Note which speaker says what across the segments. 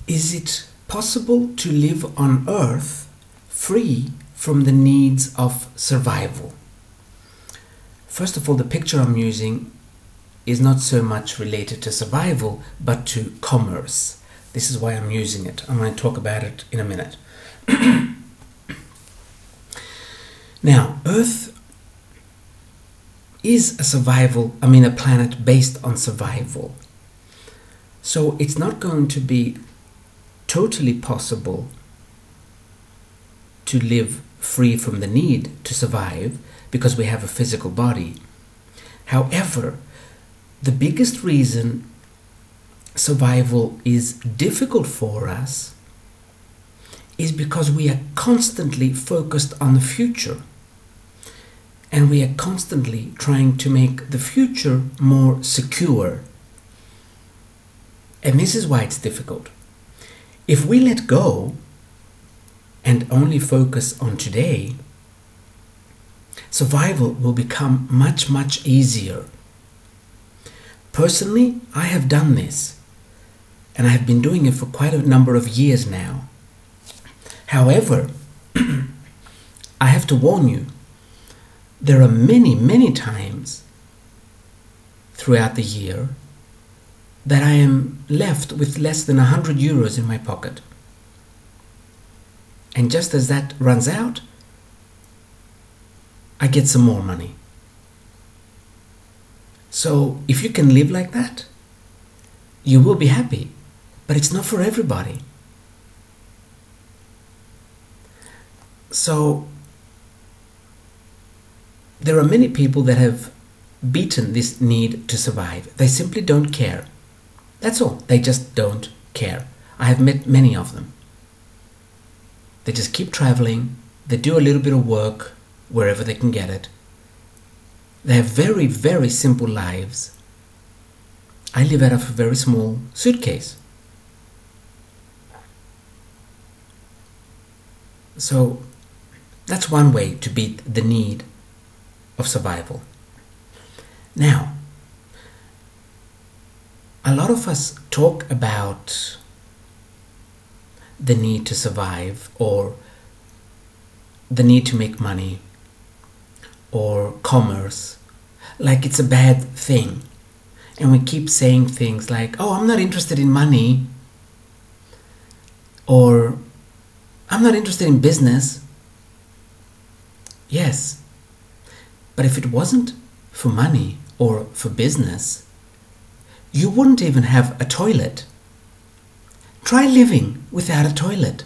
Speaker 1: Is it possible to live on Earth free from the needs of survival? First of all, the picture I'm using is not so much related to survival, but to commerce. This is why I'm using it. I'm going to talk about it in a minute. Now, Earth is a planet based on survival. So it's not going to be totally possible to live free from the need to survive because we have a physical body. However, the biggest reason survival is difficult for us is because we are constantly focused on the future. And we are constantly trying to make the future more secure. And this is why it's difficult. If we let go and only focus on today, survival will become much, much easier. Personally, I have done this, and I have been doing it for quite a number of years now. However, I have to warn you, there are many, many times throughout the year that I am left with less than 100 euros in my pocket. And just as that runs out, I get some more money. So if you can live like that, you will be happy. But it's not for everybody. So there are many people that have beaten this need to survive. They simply don't care. That's all. They just don't care. I have met many of them. They just keep traveling. They do a little bit of work wherever they can get it. They have very, very simple lives. I live out of a very small suitcase. So that's one way to beat the need of survival. Now, a lot of us talk about the need to survive, or the need to make money, or commerce, like it's a bad thing. And we keep saying things like, oh, I'm not interested in money, or I'm not interested in business. Yes, but if it wasn't for money or for business, you wouldn't even have a toilet. Try living without a toilet.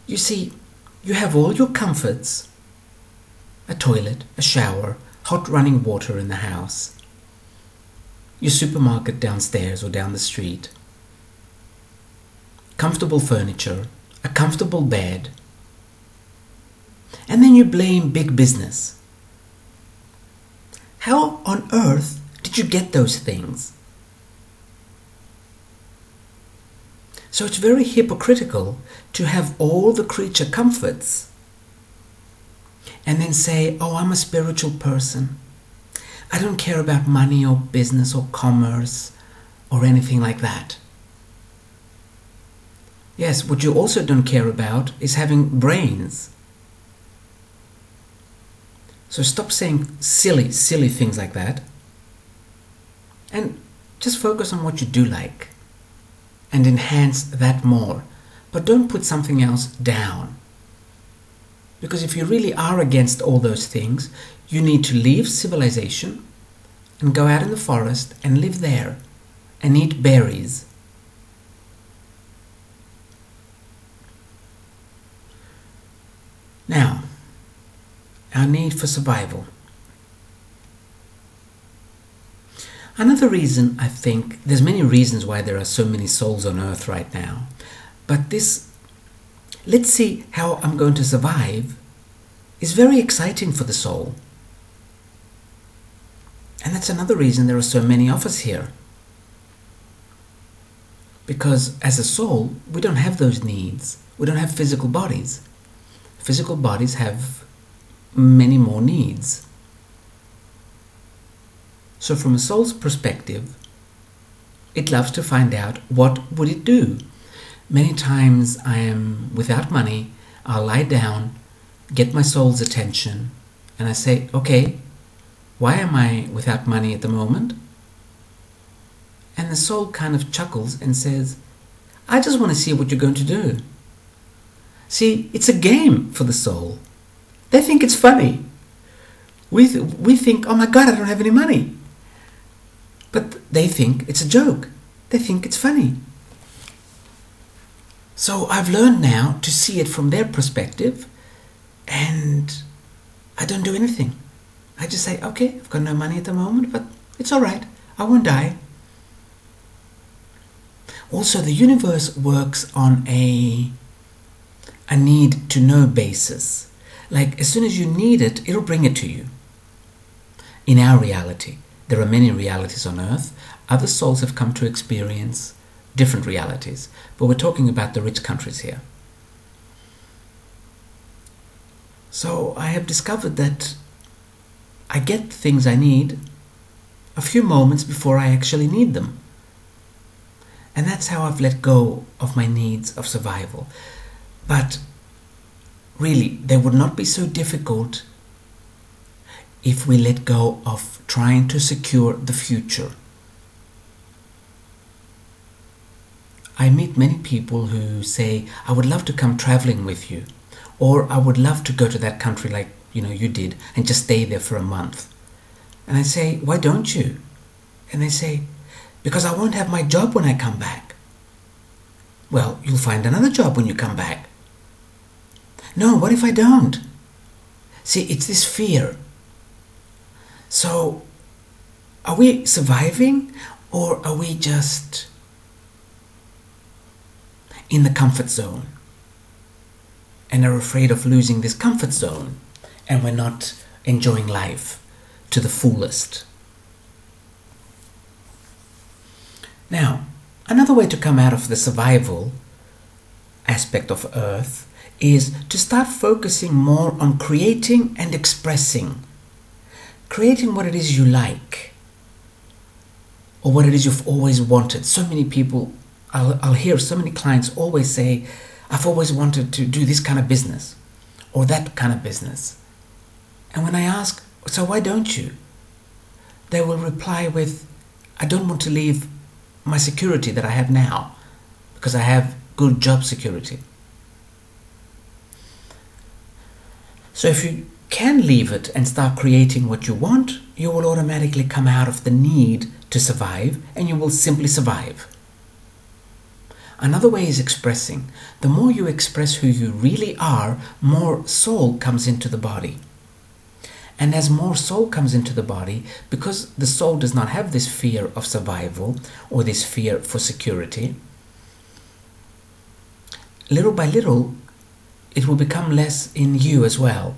Speaker 1: You see, you have all your comforts: a toilet, a shower, hot running water in the house, your supermarket downstairs or down the street, comfortable furniture, a comfortable bed, and then you blame big business. How on earth did you get those things? So it's very hypocritical to have all the creature comforts and then say, oh, I'm a spiritual person. I don't care about money or business or commerce or anything like that. Yes, what you also don't care about is having brains. So stop saying silly, silly things like that, and just focus on what you do like and enhance that more. But don't put something else down. Because if you really are against all those things, you need to leave civilization and go out in the forest and live there and eat berries. Now, our need for survival. Another reason, I think, there's many reasons why there are so many souls on earth right now, but this, let's see how I'm going to survive, is very exciting for the soul. And that's another reason there are so many of us here. Because as a soul, we don't have those needs. We don't have physical bodies. Physical bodies have many more needs. So from a soul's perspective, it loves to find out what would it do. Many times I am without money, I'll lie down, get my soul's attention, and I say, okay, why am I without money at the moment? And the soul kind of chuckles and says, I just want to see what you're going to do. See, it's a game for the soul. They think it's funny. We think, oh my God, I don't have any money. But they think it's a joke. They think it's funny. So I've learned now to see it from their perspective, and I don't do anything. I just say, okay, I've got no money at the moment, but it's all right. I won't die. Also, the universe works on a need-to-know basis. Like, as soon as you need it, it'll bring it to you. In our reality, there are many realities on Earth. Other souls have come to experience different realities, but we're talking about the rich countries here. So I have discovered that I get things I need a few moments before I actually need them. And that's how I've let go of my needs of survival. But really, they would not be so difficult if we let go of trying to secure the future. I meet many people who say, I would love to come traveling with you, or I would love to go to that country like you did and just stay there for a month. And I say, why don't you? And they say, because I won't have my job when I come back. Well, you'll find another job when you come back. No, what if I don't? See, it's this fear. So, are we surviving, or are we just in the comfort zone and are afraid of losing this comfort zone, and we're not enjoying life to the fullest? Now, another way to come out of the survival aspect of Earth is to start focusing more on creating and expressing. Creating what it is you like, or what it is you've always wanted. So many people, I'll hear so many clients always say, I've always wanted to do this kind of business, or that kind of business. And when I ask, so why don't you? They will reply with, I don't want to leave my security that I have now, because I have good job security. So if you can leave it and start creating what you want, you will automatically come out of the need to survive, and you will simply survive. Another way is expressing. The more you express who you really are, more soul comes into the body. And as more soul comes into the body, because the soul does not have this fear of survival or this fear for security, little by little, it will become less in you as well.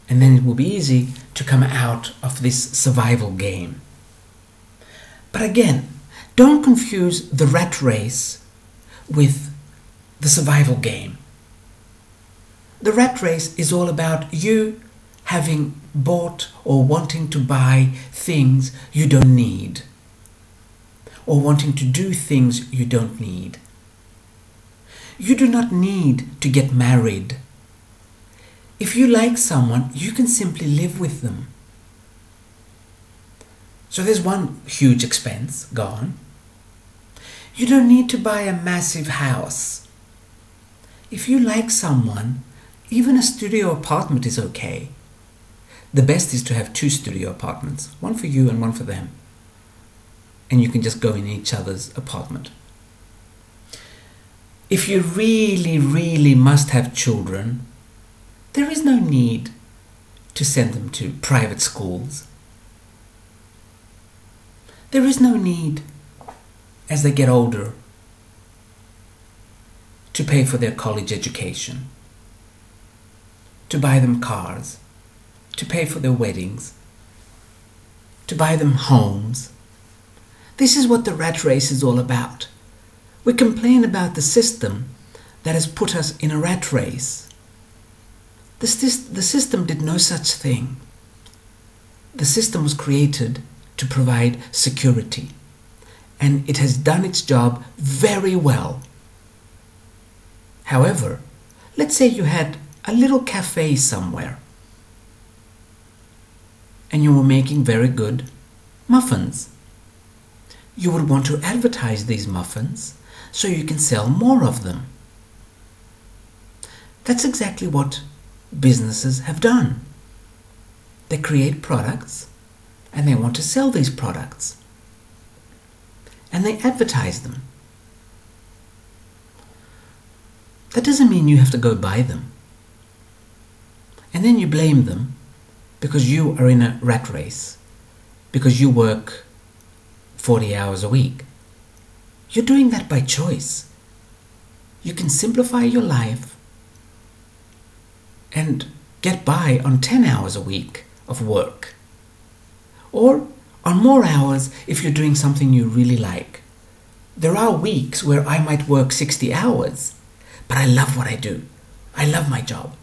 Speaker 1: And then it will be easy to come out of this survival game. But again, don't confuse the rat race with the survival game. The rat race is all about you having bought or wanting to buy things you don't need, or wanting to do things you don't need. You do not need to get married. If you like someone, you can simply live with them. So there's one huge expense gone. You don't need to buy a massive house. If you like someone, even a studio apartment is okay. The best is to have 2 studio apartments, one for you and one for them. And you can just go in each other's apartment. If you really, really must have children, there is no need to send them to private schools. There is no need, as they get older, to pay for their college education, to buy them cars, to pay for their weddings, to buy them homes. This is what the rat race is all about. We complain about the system that has put us in a rat race. The system did no such thing. The system was created to provide security, and it has done its job very well. However, let's say you had a little cafe somewhere and you were making very good muffins. You would want to advertise these muffins so you can sell more of them. That's exactly what businesses have done. They create products and they want to sell these products, and they advertise them. That doesn't mean you have to go buy them. And then you blame them because you are in a rat race, because you work 40 hours a week. You're doing that by choice. You can simplify your life and get by on 10 hours a week of work, or on more hours if you're doing something you really like. There are weeks where I might work 60 hours, but I love what I do. I love my job.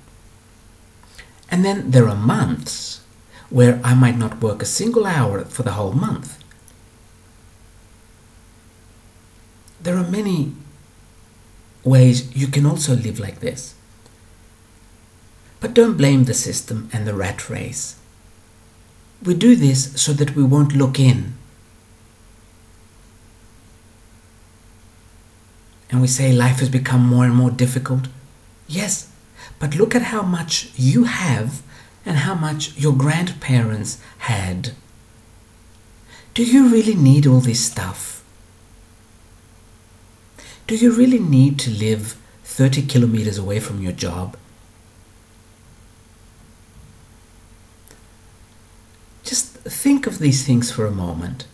Speaker 1: And then there are months where I might not work a single hour for the whole month. There are many ways you can also live like this. But don't blame the system and the rat race. We do this so that we won't look in. And we say life has become more and more difficult. Yes, but look at how much you have and how much your grandparents had. Do you really need all this stuff? Do you really need to live 30 kilometers away from your job? Just think of these things for a moment.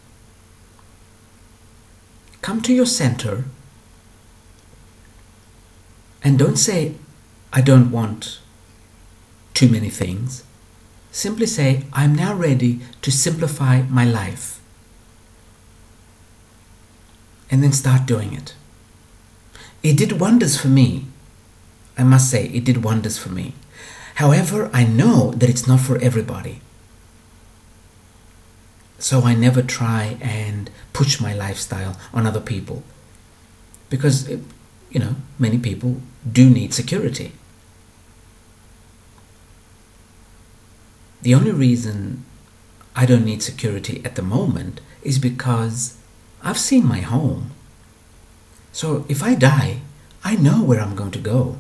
Speaker 1: Come to your center and don't say, I don't want too many things. Simply say, I'm now ready to simplify my life. And then start doing it. It did wonders for me. I must say, it did wonders for me. However, I know that it's not for everybody. So I never try and push my lifestyle on other people. Because, many people do need security. The only reason I don't need security at the moment is because I've seen my home. So if I die, I know where I'm going to go.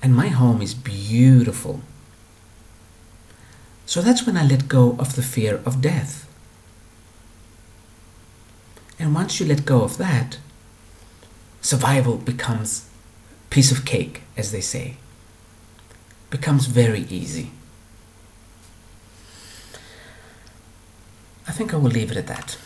Speaker 1: And my home is beautiful. So that's when I let go of the fear of death. And once you let go of that, survival becomes piece of cake, as they say. Becomes very easy. I think I will leave it at that.